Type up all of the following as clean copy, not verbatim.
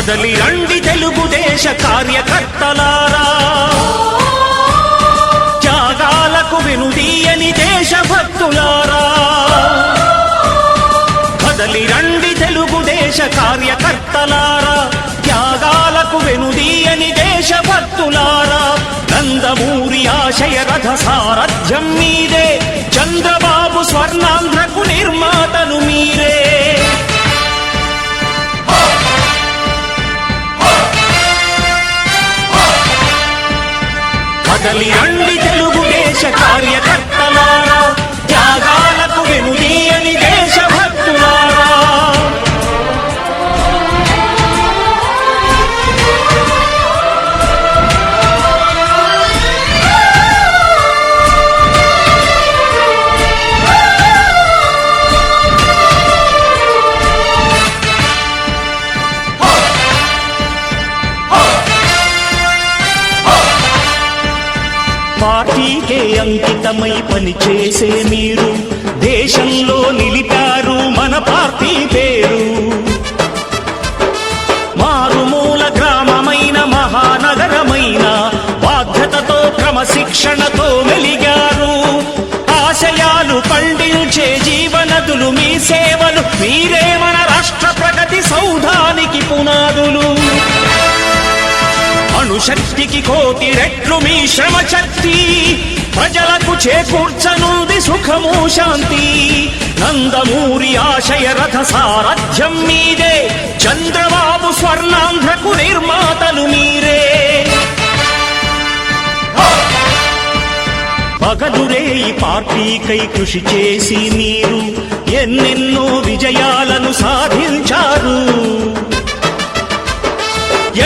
కదలి రండి తెలుగుదేశ కార్యకర్తలారా, త్యాగాలకు వెనుదీయని దేశభక్తులారా. కదలి రండి తెలుగుదేశ కార్యకర్తలారా, త్యాగాలకు వెనుదీయని దేశభక్తులారా. నందమూరి ఆశయ రథ సారథ్యం మీదే, చంద్రబాబు స్వర్ణాంధ్రకు నిర్మాతలు మీరే. కదలి రండి తెలుగుదేశ కార్యకర్తలారా, త్యాగాలకు వెనుదీయని దేశభక్తులారా. పార్టీకే అంకితమై పనిచేసే మీరు దేశంలో నిలిపారు మన పార్టీ పేరు. మారుమూల గ్రామమైన మహానగరమైన బాధ్యతతో క్రమశిక్షణతో మెలిగారు. ఆశయాలు పండించే జీవనదులు మీ సేవలు, మీరే మన రాష్ట్ర ప్రగతి సౌధానికి పునాదులు. అణుశక్తికి కోటి రెట్లు మీ శ్రమ శక్తి, ప్రజలకు చేకూర్చనుంది సుఖము శాంతి. నందమూరి ఆశయ రథ సారథ్యం మీదే, చంద్రబాబు స్వర్ణాంధ్రకు నిర్మాతలు మీరే. పగలురే ఈ పార్టీకై కృషి చేసి మీరు ఎన్నెన్నో విజయాలను సాధించారు.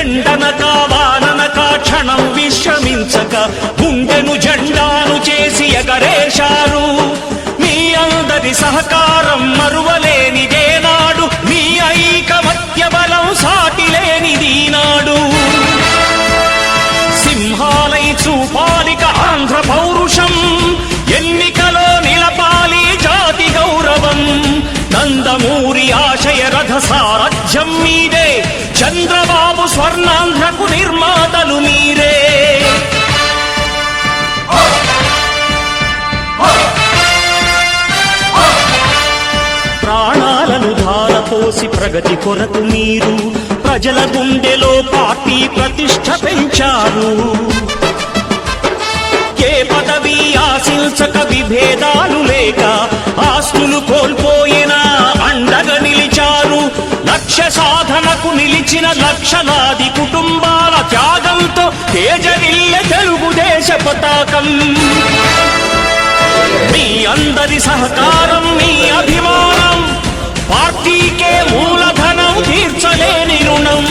ఎండనక వాననక క్షణం విశ్రమించక గుండెను జెండాను చేసి ఎగరేశారు. మీ అందరి సహకారం మరువలేనిదేనాడు, మీ ఐకమత్య బలం సాటిలేనిదీనాడు. సింహాలై చూపాలిక ఆంధ్ర పౌరుషం, ఎన్నికలో నిలపాలి జాతి గౌరవం. నందమూరి ఆశయ రథ సారథ్యం మీదే, చంద్రబాబు స్వర్ణాంధ్రకు నిర్మాతలు మీరే. ప్రాణాలను ధారపోసి ప్రగతి కొరకు మీరు ప్రజల గుండెలో పార్టీ ప్రతిష్ఠ పెంచారు. ఏ పదవి ఆశించక విభేదాలు లేక ఆస్తులు కోల్పోయినా అండగా నిలిచారు. లక్ష్య సాధనకు నిలిచిన లక్షలాది కుటుంబాల త్యాగంతో తేజరిల్లె తెలుగుదేశ పతాకం. మీ అందరి సహకారం, మీ అభిమానం పార్టీకే మూలధనం, తీర్చలేని రుణం.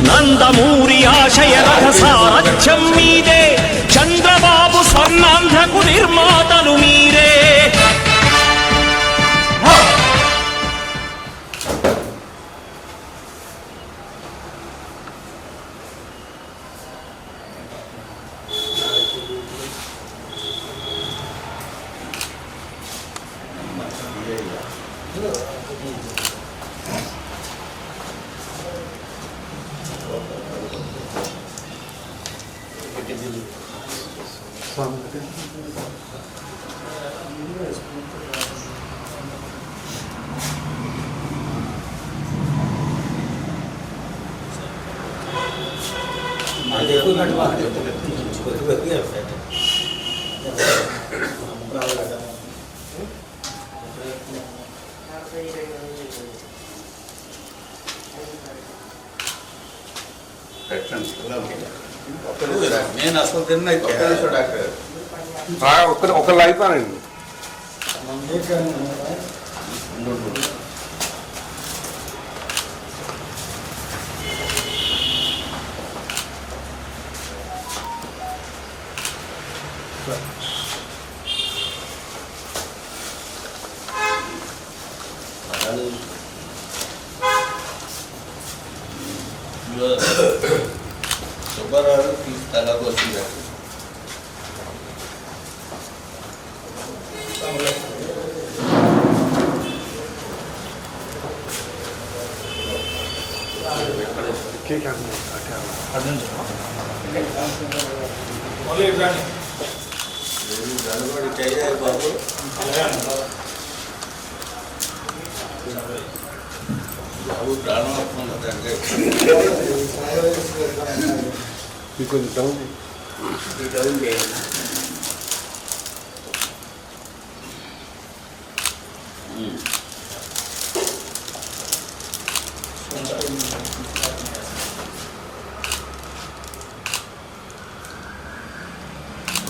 నందమూరి ఆశయ రథ సారథ్యం మీదే, చంద్రబాబు స్వర్ణాంధ్రకు నిర్మాతలు మీరే. నేను అసలు తిన్నా డాక్టర్ ఒకళ్ళు అయిపోయానండి. సుబ్బారావు తీసుకు వచ్చింది. గడబడి చేయాలి బాబు. బాబు ప్రాణం వస్తుందంటే కొంచెం డౌన్ చేయాలి.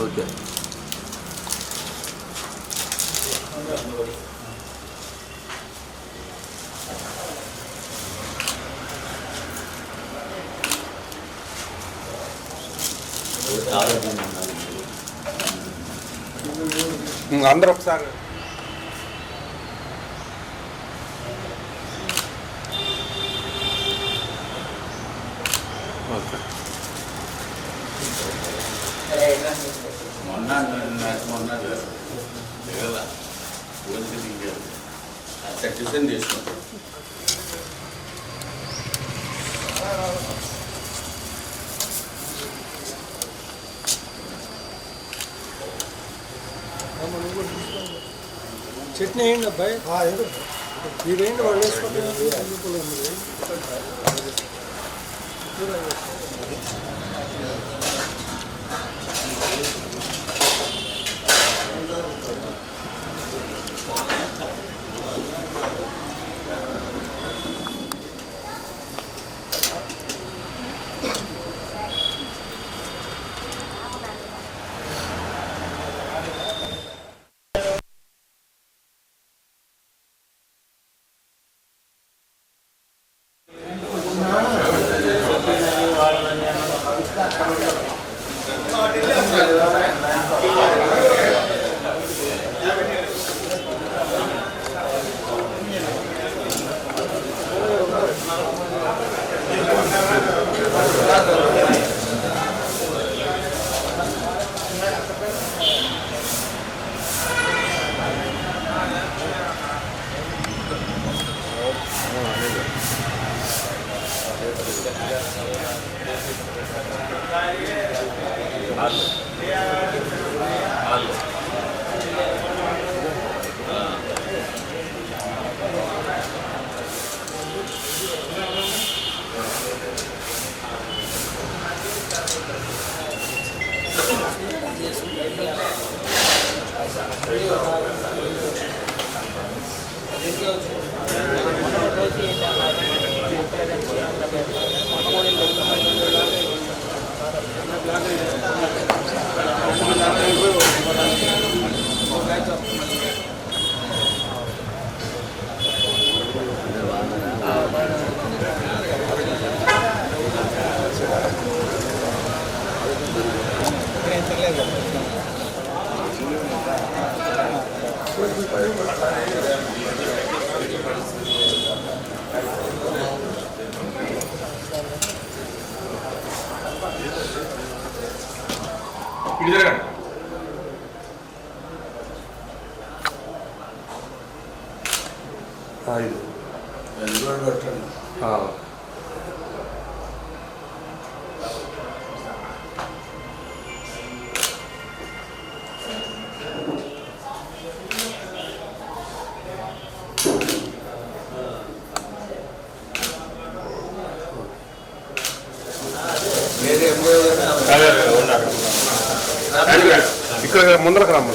ఓకే. అందరూ ఒకసారి మొన్న టిఫిన్ తీసుకుంటాం. చట్నీ వేయండి అబ్బాయి, మీరు వేయండి, వాళ్ళు వేసుకుంటారు. ఇక్కడ ముందరకు రమ్మ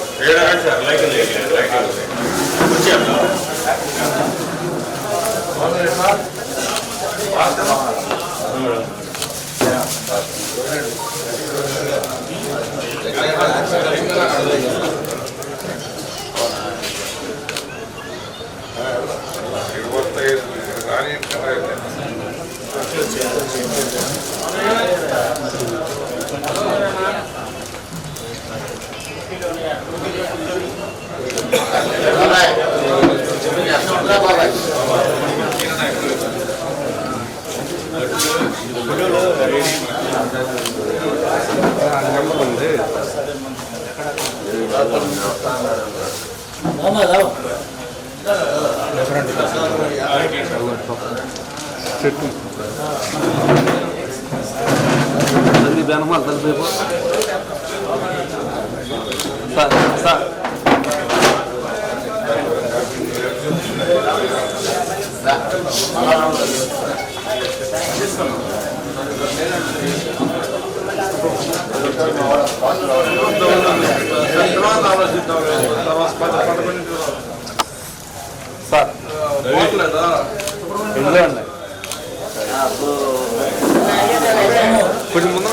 చెట్టు తల్లి బెనమాల తల్లి సార్ సార్ సార్ ఇందులో ఉన్నాయి కొంచెం ముందు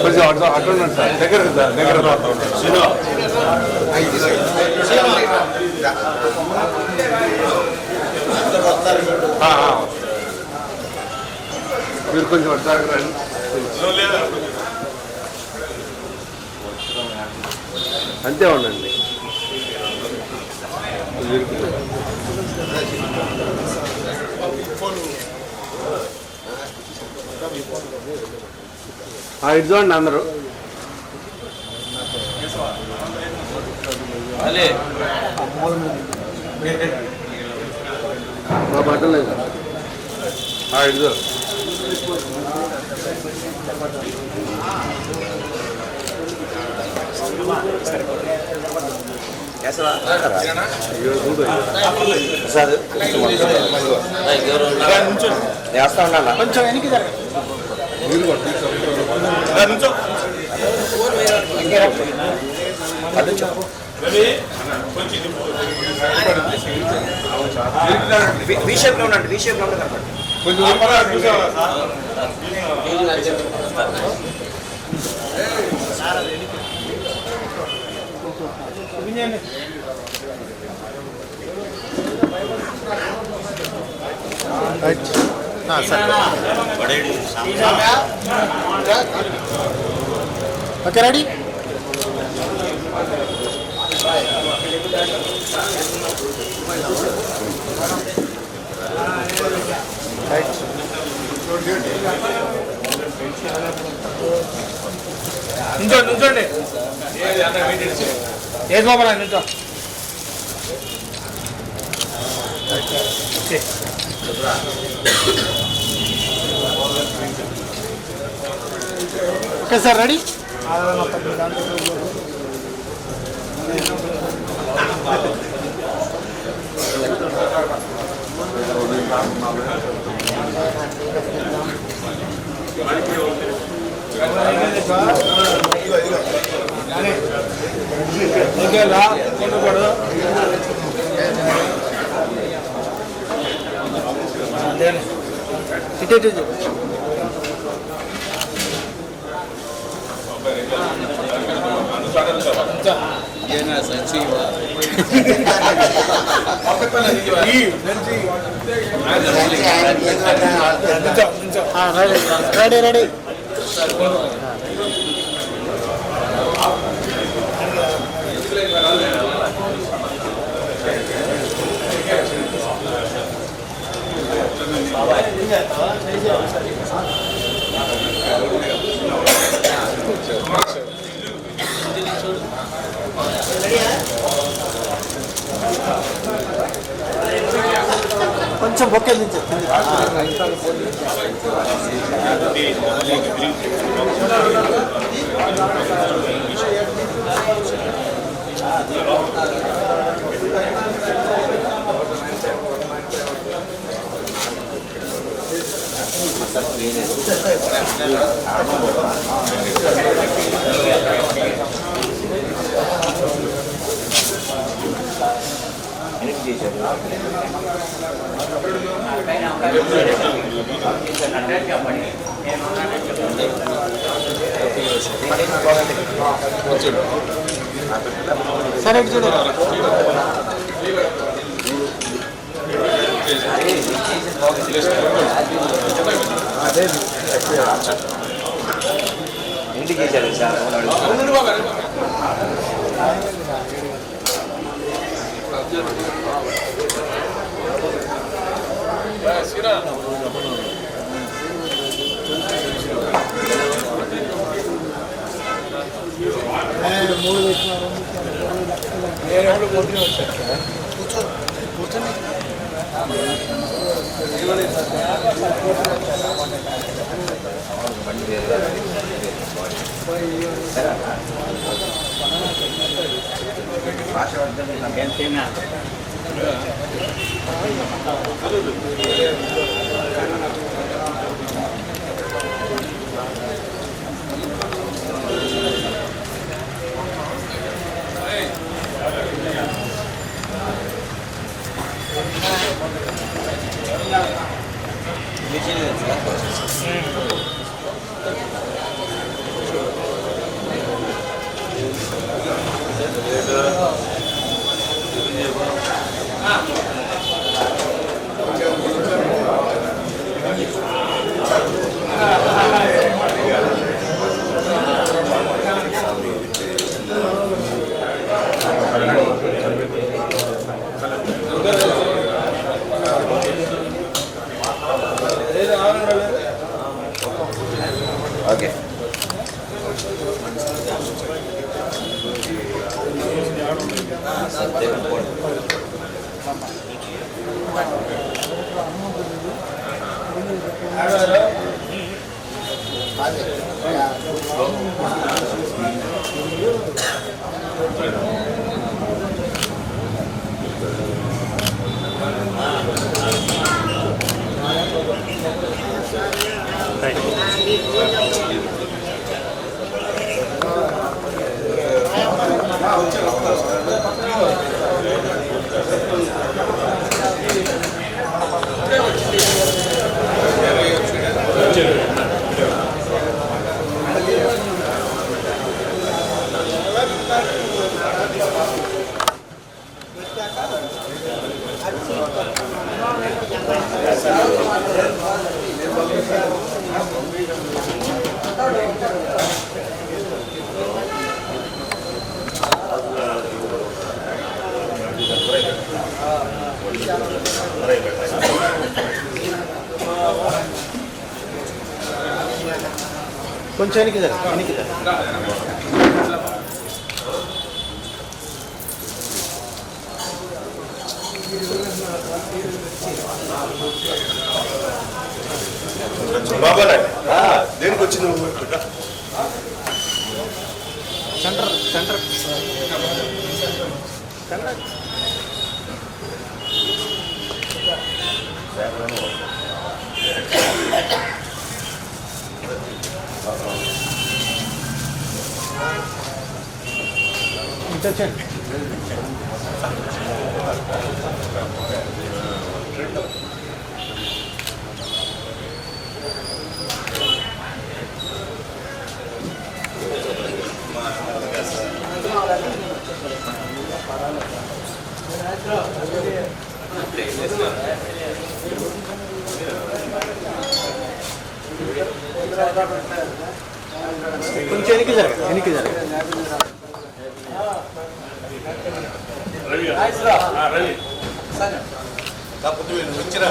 కొంచెం అటు ఉండండి సార్ దగ్గర మీరు కొంచెం అటు రండి అంతే ఉండండి ఇటు చూడండి అందరూ మా బట్టలు లేదు ఇటు చూడు కొంచెం వెనక్కి విషయంలో ఉండండి విషయంలో ఓకే రెడీ నుంచోండి ఏది బాబా నుంచో ఓకే సార్ రెడీ ఇటు రెడీ రెడీ కొంచెం బొక్కే నుంచి సరే చూడండి ఇంటికి సార్ ఓకే కొంచెం వెనక్కి బాబా దేనికి వచ్చింది నువ్వు సెంటర్ సెంటర్ ఇంటర్చెండ్ కొంచెం వెనక్కి జరగ కాకపోతే వచ్చిరా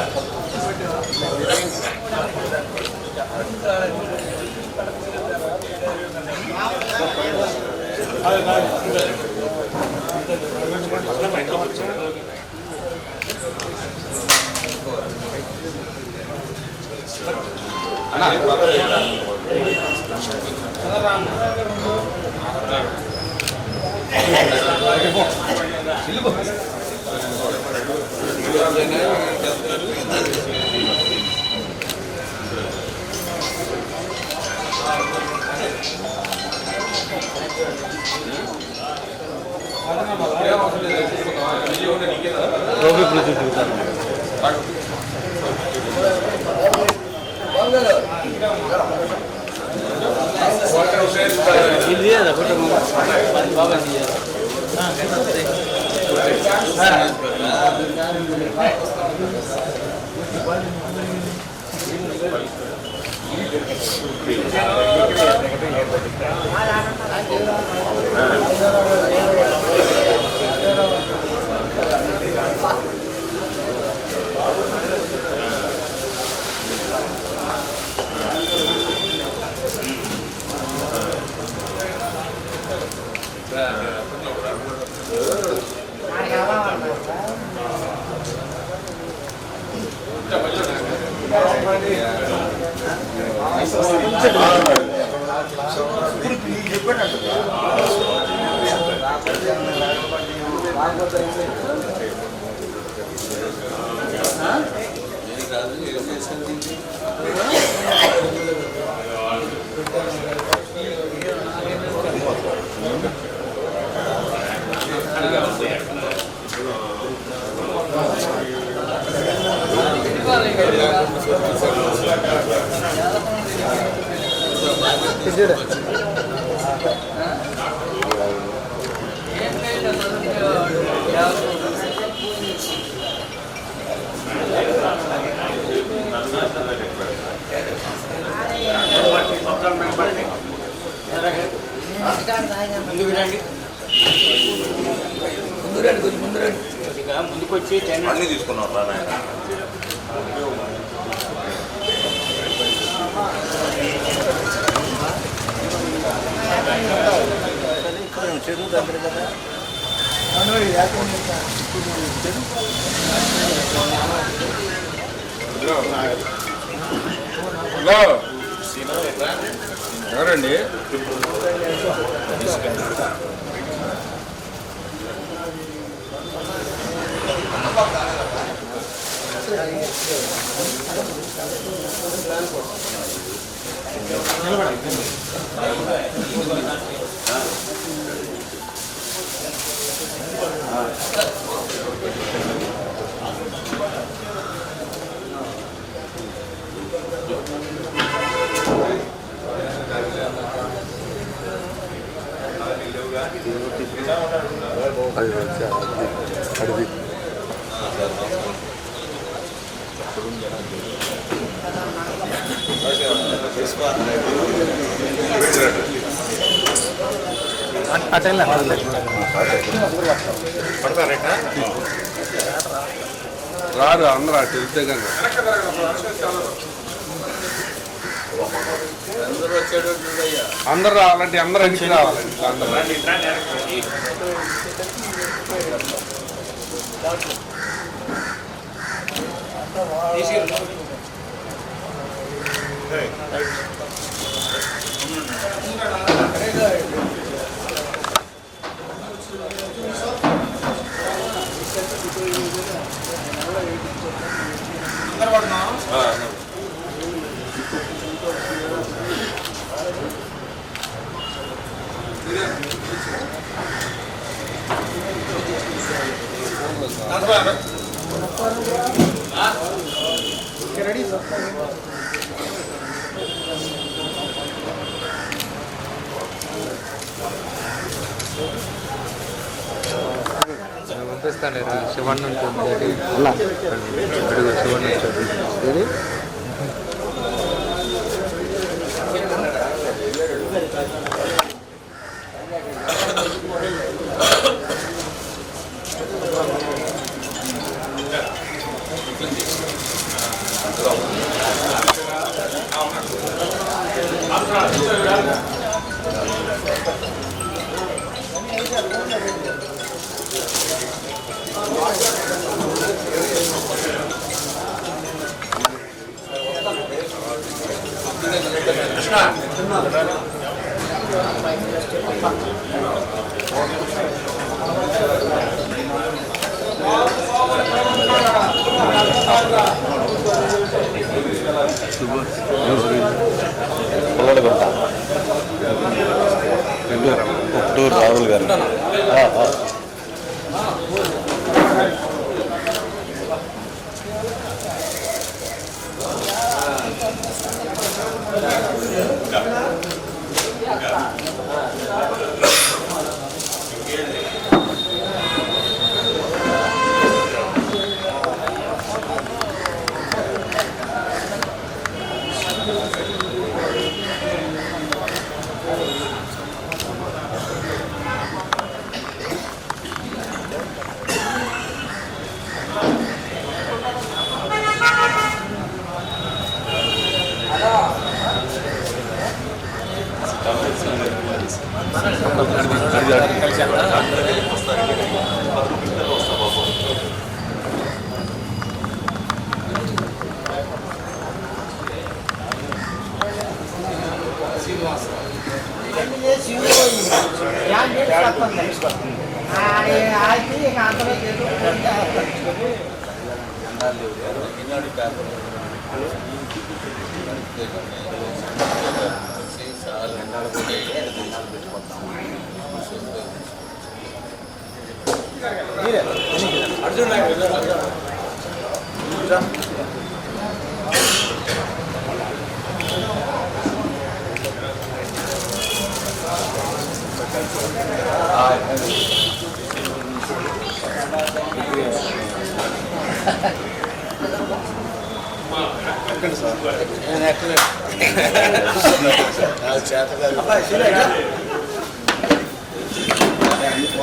బాబా ముందుకు వచ్చి అన్నీ తీసుకున్నాం రా నాయన. చెరువు దగ్గర కదా. హలో ఎవరండి? అది రారు అందరూ అటు వెళ్తే కనుక అందరూ రావాలంటే అందరూ అనికి రావాలండి. అందరూ రెడీ పంపిస్తాను శివన్ ఉంటుంది శివన్ వచ్చాడు. పుట్టూరు రాహుల్ గారు.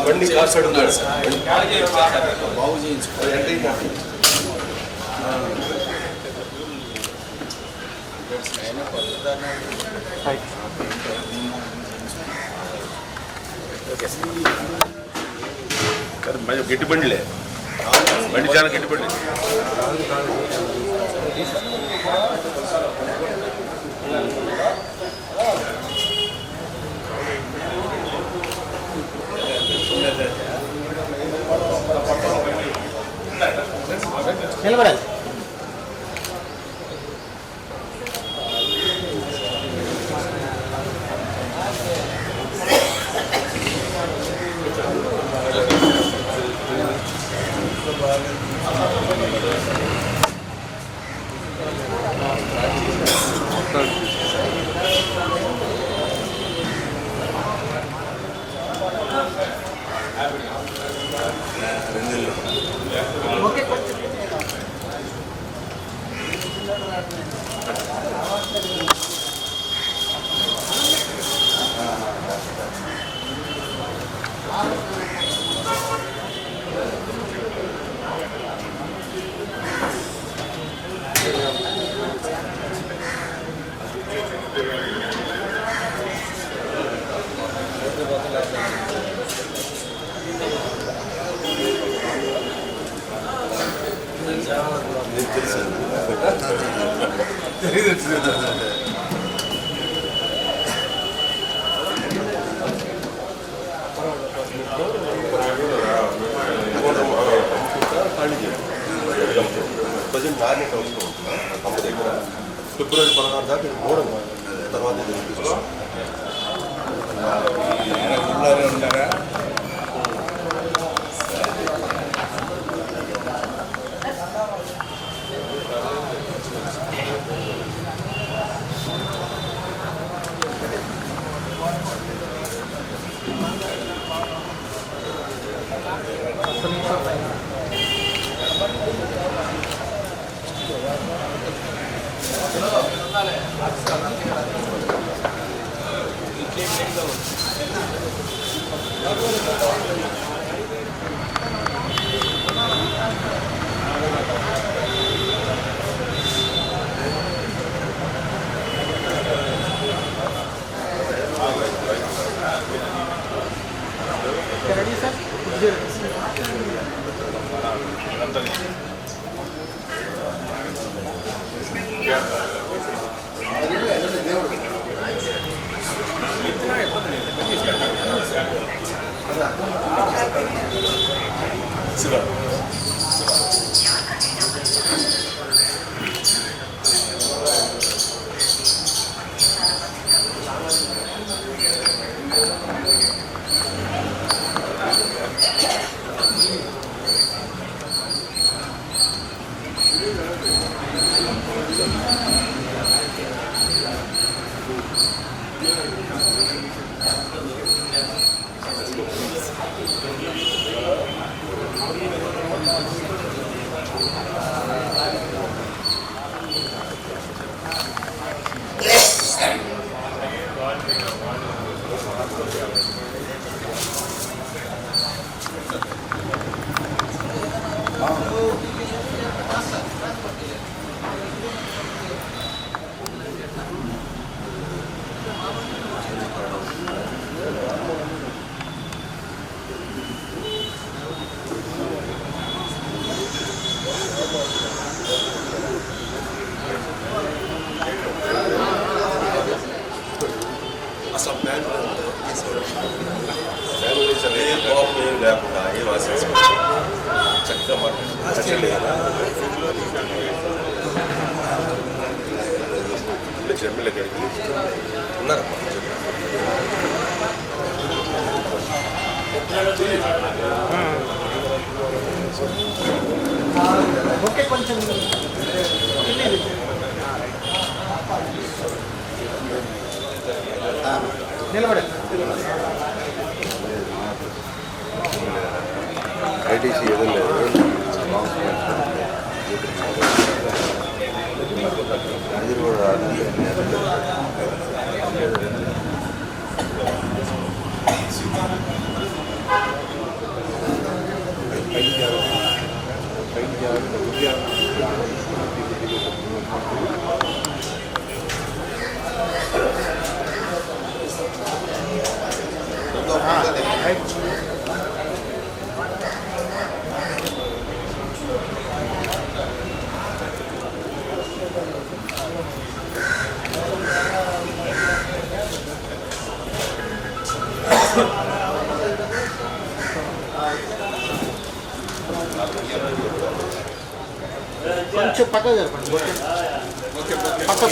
బండి కాసాడు ఉన్నాడు బాగు చేయించుకోవాలి. గట్టి బండిలే, బండి చాలా గట్టి బండి. నిలబడాలి. ప్రజెంట్ మార్నింగ్ అవసరం ఉంటుంది అమ్మ దగ్గర. ఫిబ్రవరి 16 దాకా మూడు తర్వాత ఉంటారా. ఏం లేకుండా ఏం ఆశించుకో చక్కగా మాట్లాడండి చెమ్మెల గడికి ఉన్నారమ్మా ఓకే కొంచెం నిలబడే ఐటీసీ ఏదో లేదు అది కూడా కొంచెం పక్క జరపండి పక్క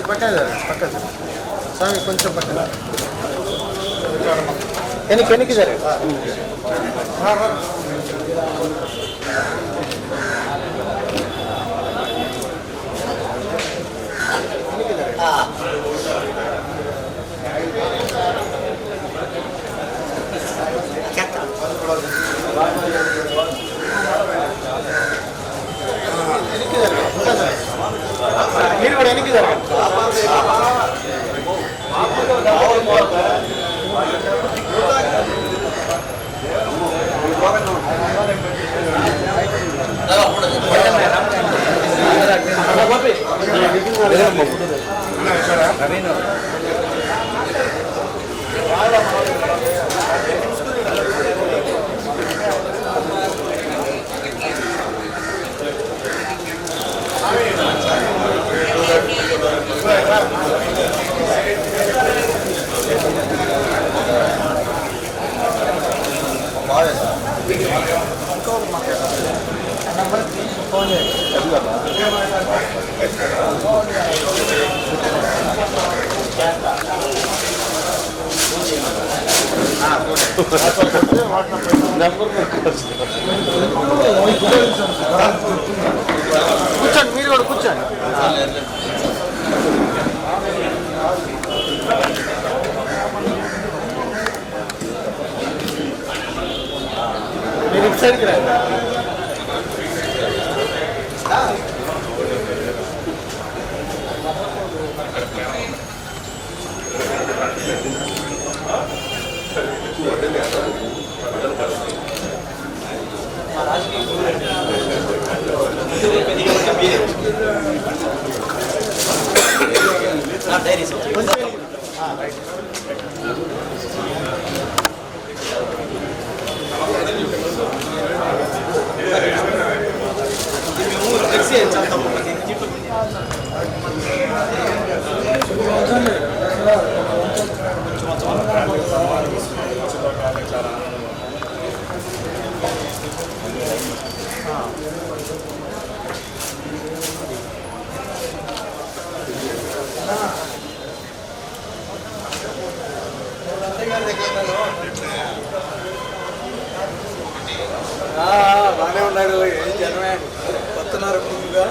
పక్క పక్క స్వామి కొంచెం పక్క వెనక్కి సరే మీరు కూడా వెనక్కి జరగండి కూర్చోండి మీరు కూడా కూర్చోండి. బాగానే ఉన్నారు. ఏం జనమే వస్తున్నారు ముందుగా.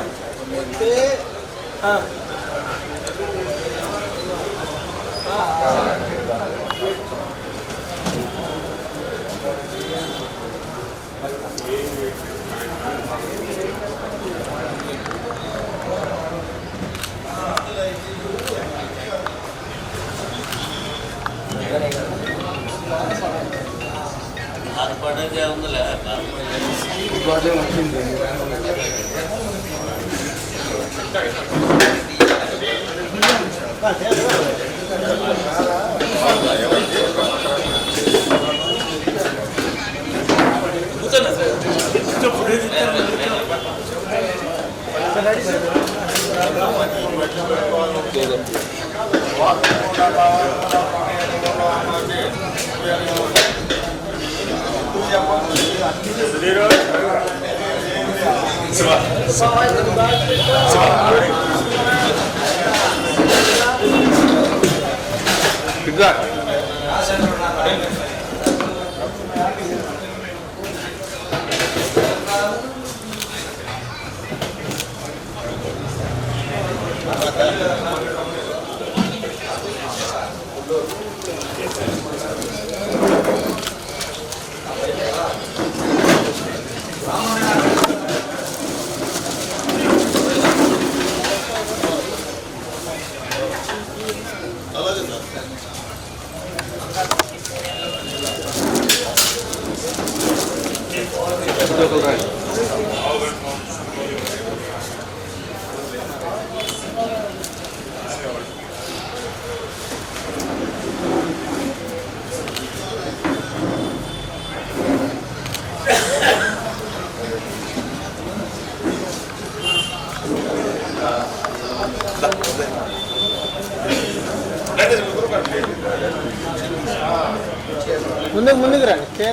ముందుకు రండి.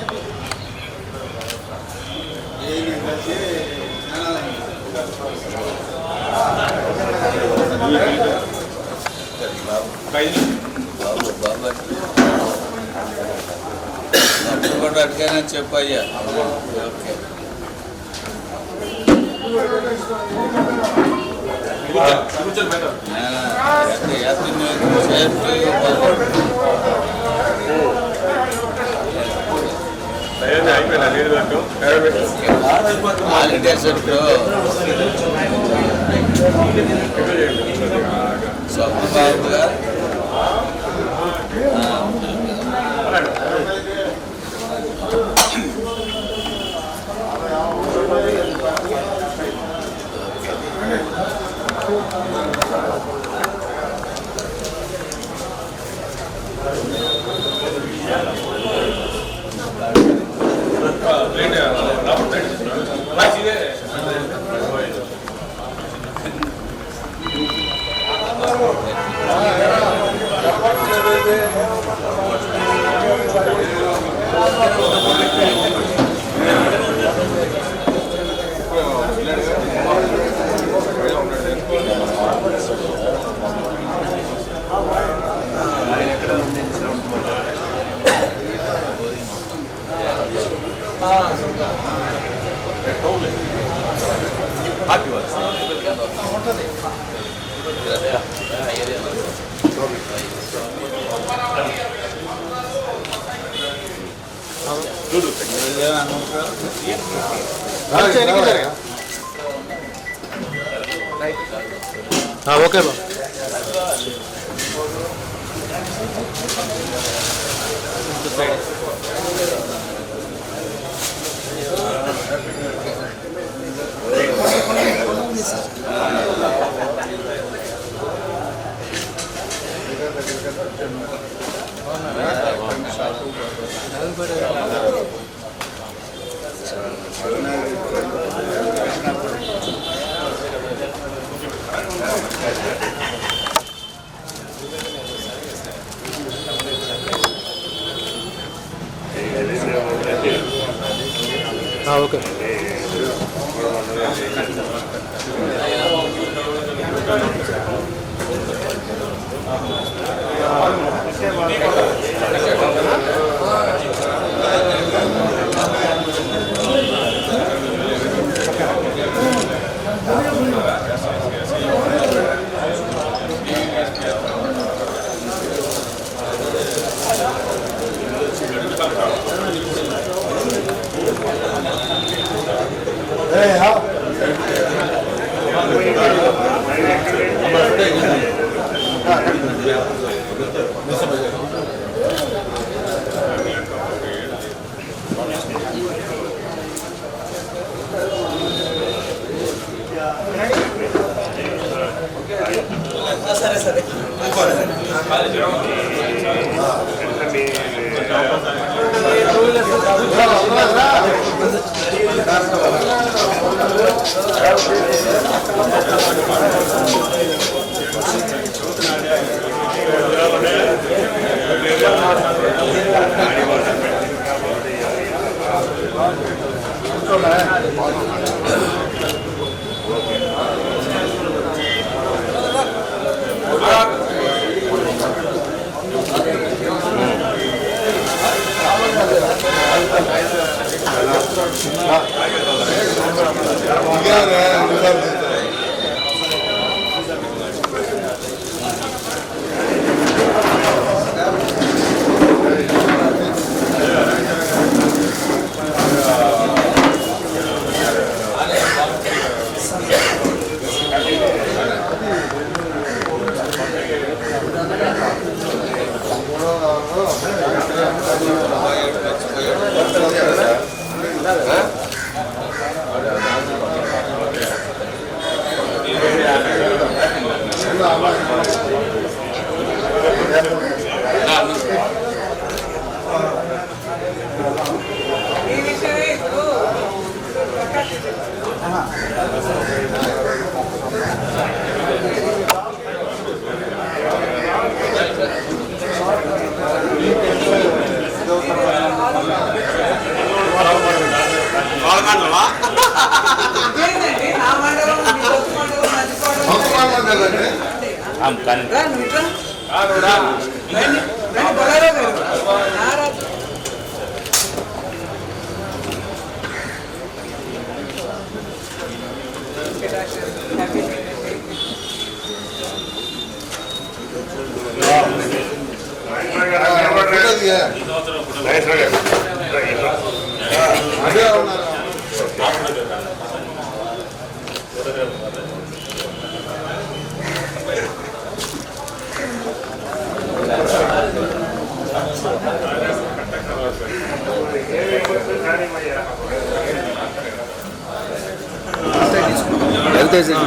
కూడా అడిగానే చెప్పయ్యా. ఓకే హాలిడేస్ స్వప్నబాబు గారు చూడు ఓకే బా ఓకే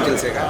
తెలిసేగా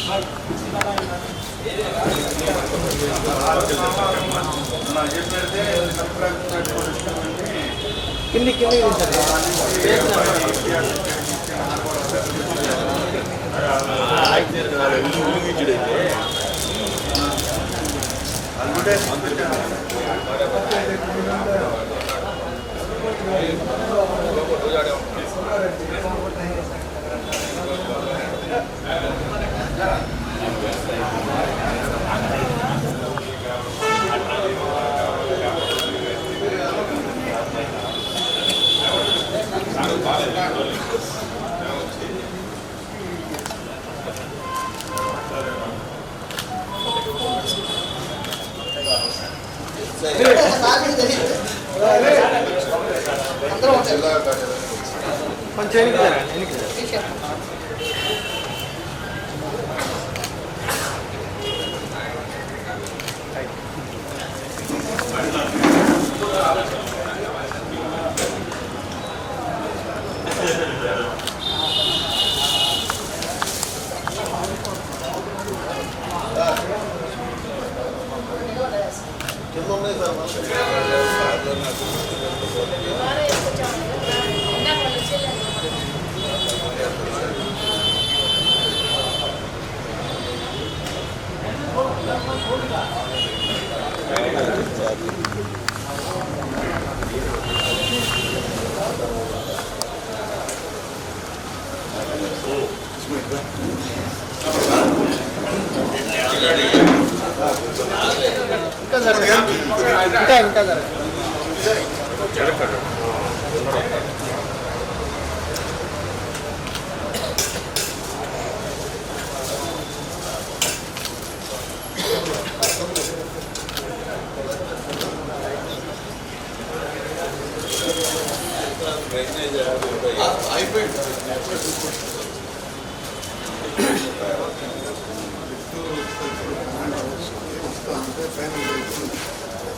Thank you. కింది కింది కొంచెం ఇంకా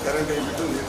కరెంట్ అయిపోతుంది.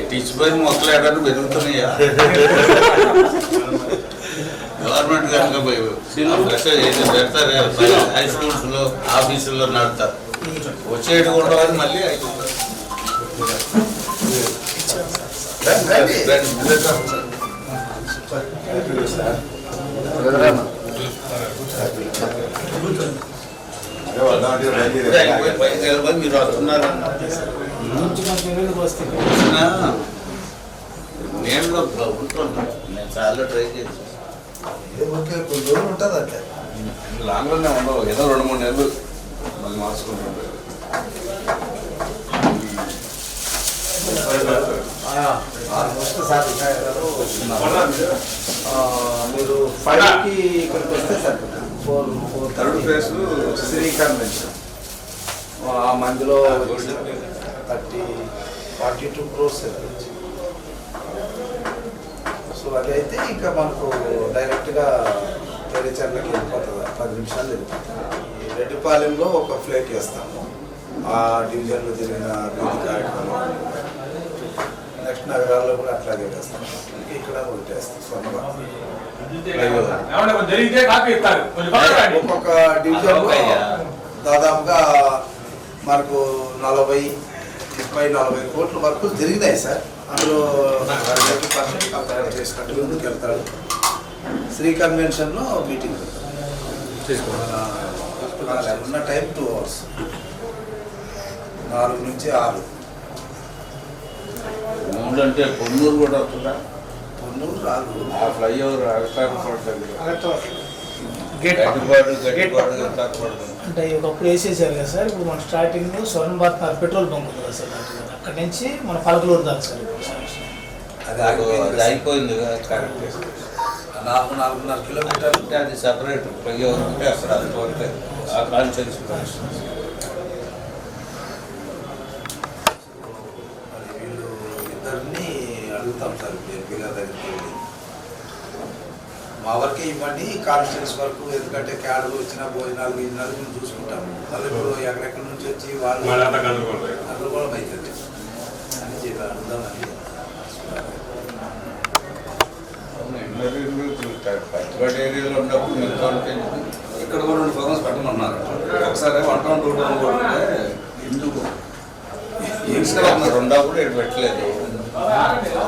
టిచ్బైన్ మొక్కలు ఎక్కడ పెరుగుతున్నాయా గవర్నమెంట్ కనుక మెసేజ్ పెడతారు హై స్కూల్స్ లో ఆఫీసుల్లో నడుతారు వచ్చేటి కూడా మళ్ళీ మీరు వస్తున్నారు నేను ఉంటున్నాను. నేను చాలా ట్రై చేసి కొన్ని రోజులు ఉంటుంది అంటే లాంగ్లోనే ఉండవు, ఏదో 2-3 నెలలు మళ్ళీ మార్చుకుంటుంటారు. మీరు 5కి ఇక్కడికి వస్తే sir 3rd phase Shri convention ఆ మందులో 42 crores సో అదైతే ఇంకా మనకు డైరెక్ట్గా వేరే చర్లకి వెళ్ళిపోతుంది, 10 నిమిషాలు వెళ్ళిపోతుంది. ఈ రెడ్డిపాలెంలో ఒక ఫ్లైట్ వేస్తాము, ఆ డివిజన్లో జరిగిన అభివృద్ధి కార్యక్రమం. నెక్స్ట్ నగరాల్లో కూడా అట్లాగే వేస్తాం, ఇక్కడ ఒకటి వేస్తాం స్వర్ణభారతి. ఒక్కొక్క డివిజన్లో దాదాపుగా మనకు 40 కోట్ల వరకు జరిగినాయి సార్. అందులో 30% కంపేర్ చేసుకుంటూ ముందుకు వెళ్తాడు. శ్రీ కన్వెన్షన్లో మీటింగ్ ఉన్న టైం 2 hours, 4 నుంచి 6. అంటే పొన్నూరు కూడా వస్తుందా? పొన్నూరు రాదు, ఆ ఫ్లైఓవర్ అంటే ఒకప్పుడు వేసేసారు కదా సార్. ఇప్పుడు మన స్టార్టింగ్ స్వర్ణ భారత్ పెట్రోల్ బంక్ ఉంది కదా సార్, అక్కడి నుంచి మన పలకలూరు దాకా సార్. అది అయిపోయింది కరెక్ట్. 4.5 కిలోమీటర్లు అంటే అది సపరేట్ ఫ్లైఓవర్ ఉంటే అక్కడ అంతవరకు ఆ కాన్షియన్స్ వీళ్ళు ఇద్దరిని అడుగుతాం సార్ ఎంపీ గారి దగ్గరికి వెళ్ళి, మా వరకే ఇవ్వండి కాన్స్టిట్యూన్స్ వరకు, ఎందుకంటే క్యాడర్లు వచ్చిన భోజనాలు గిజనాలు మేము చూసుకుంటాము. మళ్ళీ ఇప్పుడు ఎక్కడెక్కడి నుంచి వచ్చి వాళ్ళు గందరగోళం అవుతుంది అని చెప్పి అడుగుదామని. పచ్చిబడి ఏరియాలో ఉన్నప్పుడు ఇక్కడ కూడా 2 ప్రోగ్రామ్స్ పెట్టమన్నారు. ఒకసారి 1 town 2 town కూడా ఉంటే ఎందుకు రెండప్పుడు ఇక్కడ పెట్టలేదు.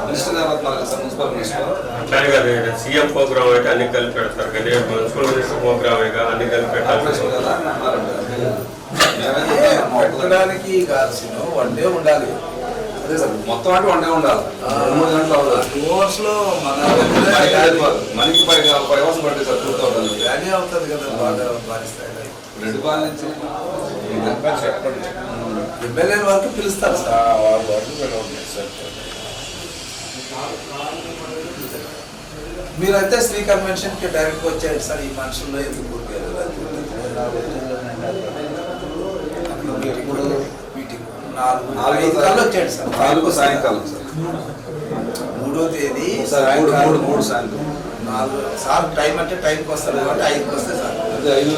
మినిస్టర్ గారు వస్తున్నారు కదా సార్, మున్సిపల్ మినిస్టర్. అట్లానే కదా, సీఎం ప్రోగ్రామ్ అయితే అన్ని కలిపి పెడతారు కానీ మున్సిపల్ మినిస్టర్ ప్రోగ్రామ్ అన్ని కలిపి పెట్టాలి కదా అన్నారంట. పెట్టడానికి కావాల్సిన 1 day ఉండాలి. అదే సార్, మొత్తం అంటే 1 day ఉండాలి. 3 గంటలు అవ్వదు. 2 hours లో మన మనకి 5 hours పట్టే సార్ 2000 ర్యాలీ అవుతుంది కదా బాగా భారీ స్థాయిలో. రెడ్డిపాలెం నుంచి చెప్పండి. ఎమ్మెల్యే వరకు పిలుస్తారు సార్. మీరైతే శ్రీ కన్వెన్షన్కి డైరెక్ట్గా వచ్చారు సార్. ఈ మనుషుల్లో ఎందుకు మీటింగ్ 4-5 కల్లా వచ్చాడు సార్. 4 సాయంకాలం సార్. 3వ తేదీ 3 సాయంత్రం 4 సార్. టైం అంటే టైంకి వస్తారు కాబట్టి 5కి వస్తే సార్. అదే 5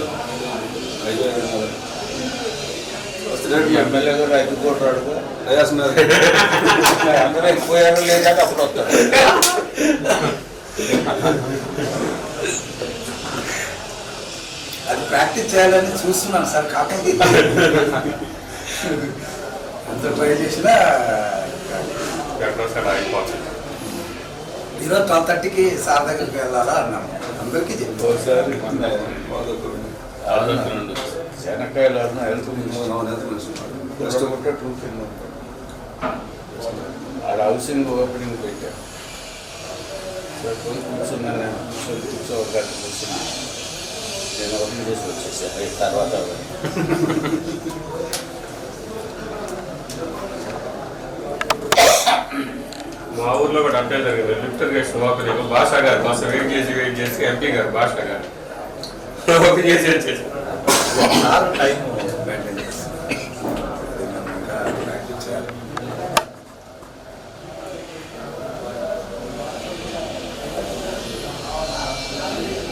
ఎమ్మెల్యే గారు 5 కోట్లు అడుగు వేస్తున్నారు. అందరూ అయిపోయారు లేదా అప్పుడు వస్తారు. అది ప్రాక్టీస్ చేయాలని చూస్తున్నాను సార్. కాకపోతే అంత ట్రై చేసినా ఈరోజు 12:30కి సార్ దగ్గరికి వెళ్ళాలా అన్నాము. అందరికీ చెప్పారు. శనక్కాయలు హెల్త్ ఆడ హౌసింగ్ ఓపెనింగ్ పెట్టారు. కూర్చున్నాను, కూర్చోవడానికి కూర్చున్నా. నేను ఓపెన్ చేసి వచ్చేసాను తర్వాత. మా ఊర్లో కూడా అట్టే జరిగింది. లిఫ్టర్ గేట్స్ ఓపెనింగ్ భాషా గారు వెయిట్ చేసి ఎంపీ గారు భాషా గారు ఓపెన్ చేసి వచ్చేసి టైం మెయింటైన్ చేసి ప్రాక్టీస్ చేయాలి.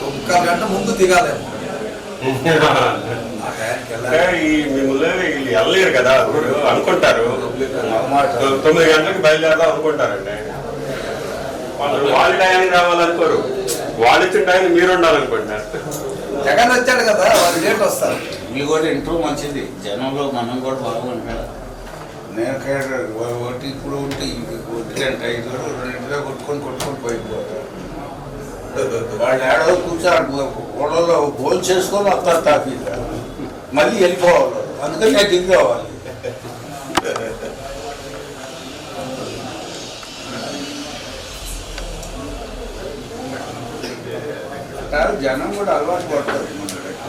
ఒక గంట ముందు దిగాలేమో ఆ టైంకి వెళ్ళాలి. ఈ మిమ్మల్ని వీళ్ళు వెళ్ళలేరు కదా, ఇప్పుడు అనుకుంటారు 9 గంటలకు బయలుదేరదాం అనుకుంటారండి. వాళ్ళ టయానికి రావాలనుకోరు, వాళ్ళు ఇచ్చిన టైం మీరు ఉండాలనుకుంటున్నారు. జగన్ వచ్చాడు కదా, వాళ్ళు లేట్ వస్తారు. వీళ్ళు కూడా ఇంట్రో మంచిది, జనంలో మనం కూడా బాగుంటాం. నేను ఒకటి ఇప్పుడు ఉంటే ఒంటి గంట 5 2 కొట్టుకొని పోయిపోతారు. వాళ్ళు ఏడో కూర్చో గొడవలో గోల్ చేసుకొని వస్తారు టాపీగా, మళ్ళీ వెళ్ళిపోవాలి. అందుకని నేను దిగి రావాలి. జనం కూడా అలవాటు పడతారు.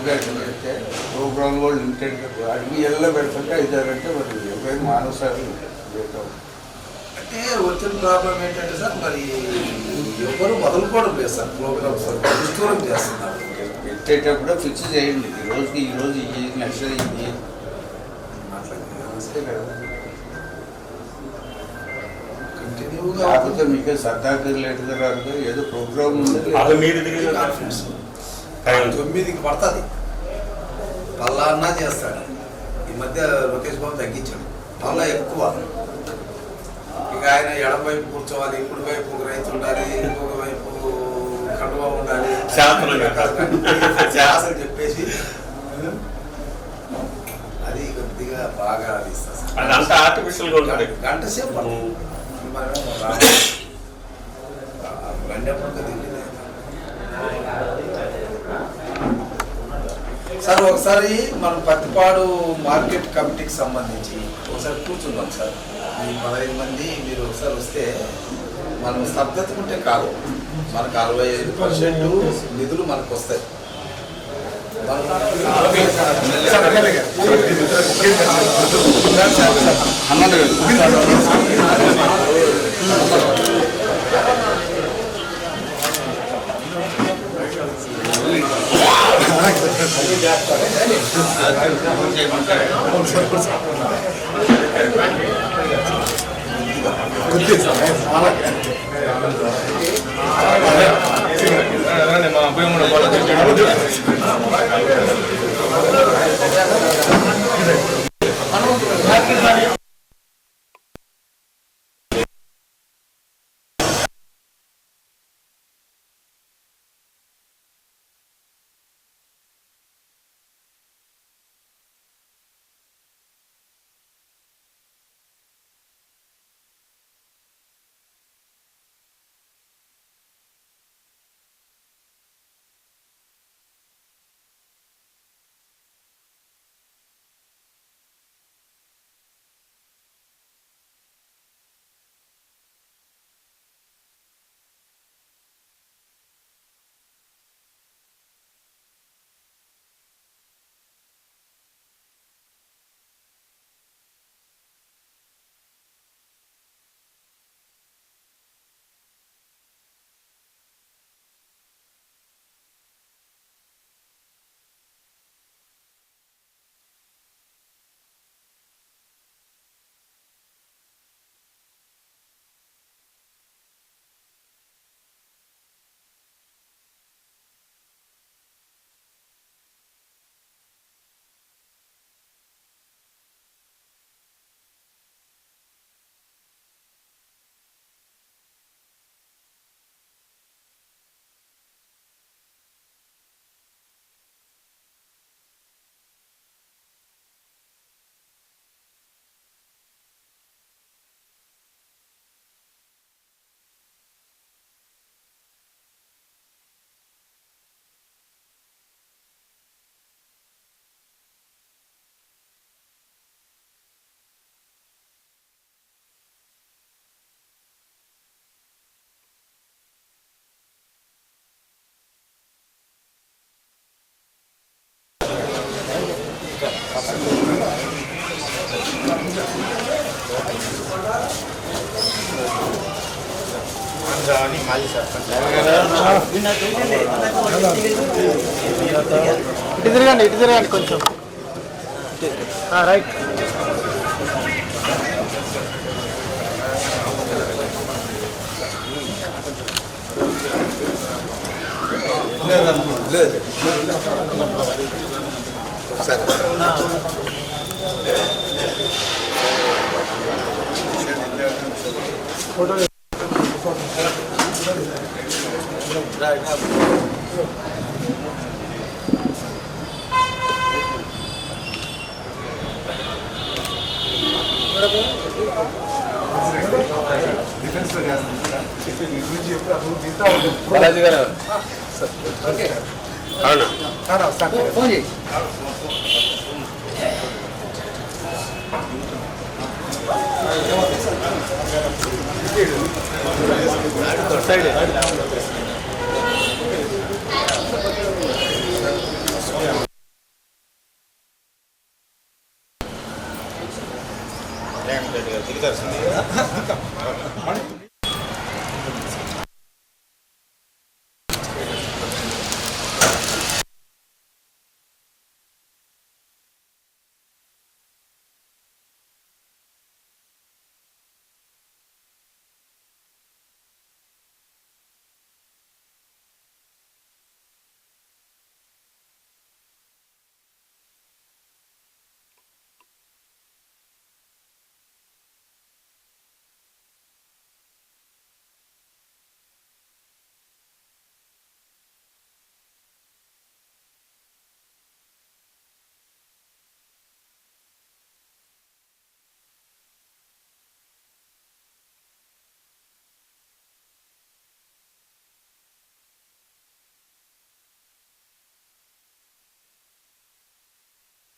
పెడితే ప్రోగ్రామ్ కూడా లిమిటెడ్గా అడిగి ఎల్లో పెడుతుంటే 5-6 అంటే మరి ఎవరైనా మానవసారి అంటే వచ్చిన ప్రాబ్లం ఏంటంటే సార్, మరి ఎవరు వదులుకోవడం లేదు సార్. ప్రోగ్రామ్స్ దూరం చేస్తున్నారు. పెట్టేటప్పుడు ఫిక్స్ చేయండి, ఈ రోజు ఇది నెక్స్ట్ ఇది కంటిన్యూగా కాకపోతే మీకు సర్దాకి లేట్గా రాదు. ఏదో ప్రోగ్రామ్ ఉంది, అది మీరు తిరిగి కాన్ఫరెన్స్ 9కి పడుతుంది. పల్లా అన్నా చేస్తాడు. ఈ మధ్య లోకేష్ బాబు తగ్గించాడు. పల్లా ఎక్కువ. ఇక ఆయన ఎడం వైపు కూర్చోవాలి, ఇప్పుడు వైపు ఒక రైతు ఉండాలి, ఇంకొక వైపు కండువా ఉండాలి, శాసన చెప్పేసి అది కొద్దిగా బాగా అది అదంతా ఆర్టిఫిషియల్గా ఉంటుంది. గంట సేపు సార్. ఒకసారి మనం పత్తిపాడు మార్కెట్ కమిటీకి సంబంధించి ఒకసారి కూర్చుందాం సార్. ఈ 15 మంది మీరు ఒకసారి వస్తే మనం స్తబ్దతకుంటే కాదు, మనకు 65% నిధులు మనకు వస్తాయి. ఇటు తిరగండి కొంచెం. రైట్. లేదు సరే ఫోటో బాలాజీ గారు ఫోన్ చేయి. దిగుతారు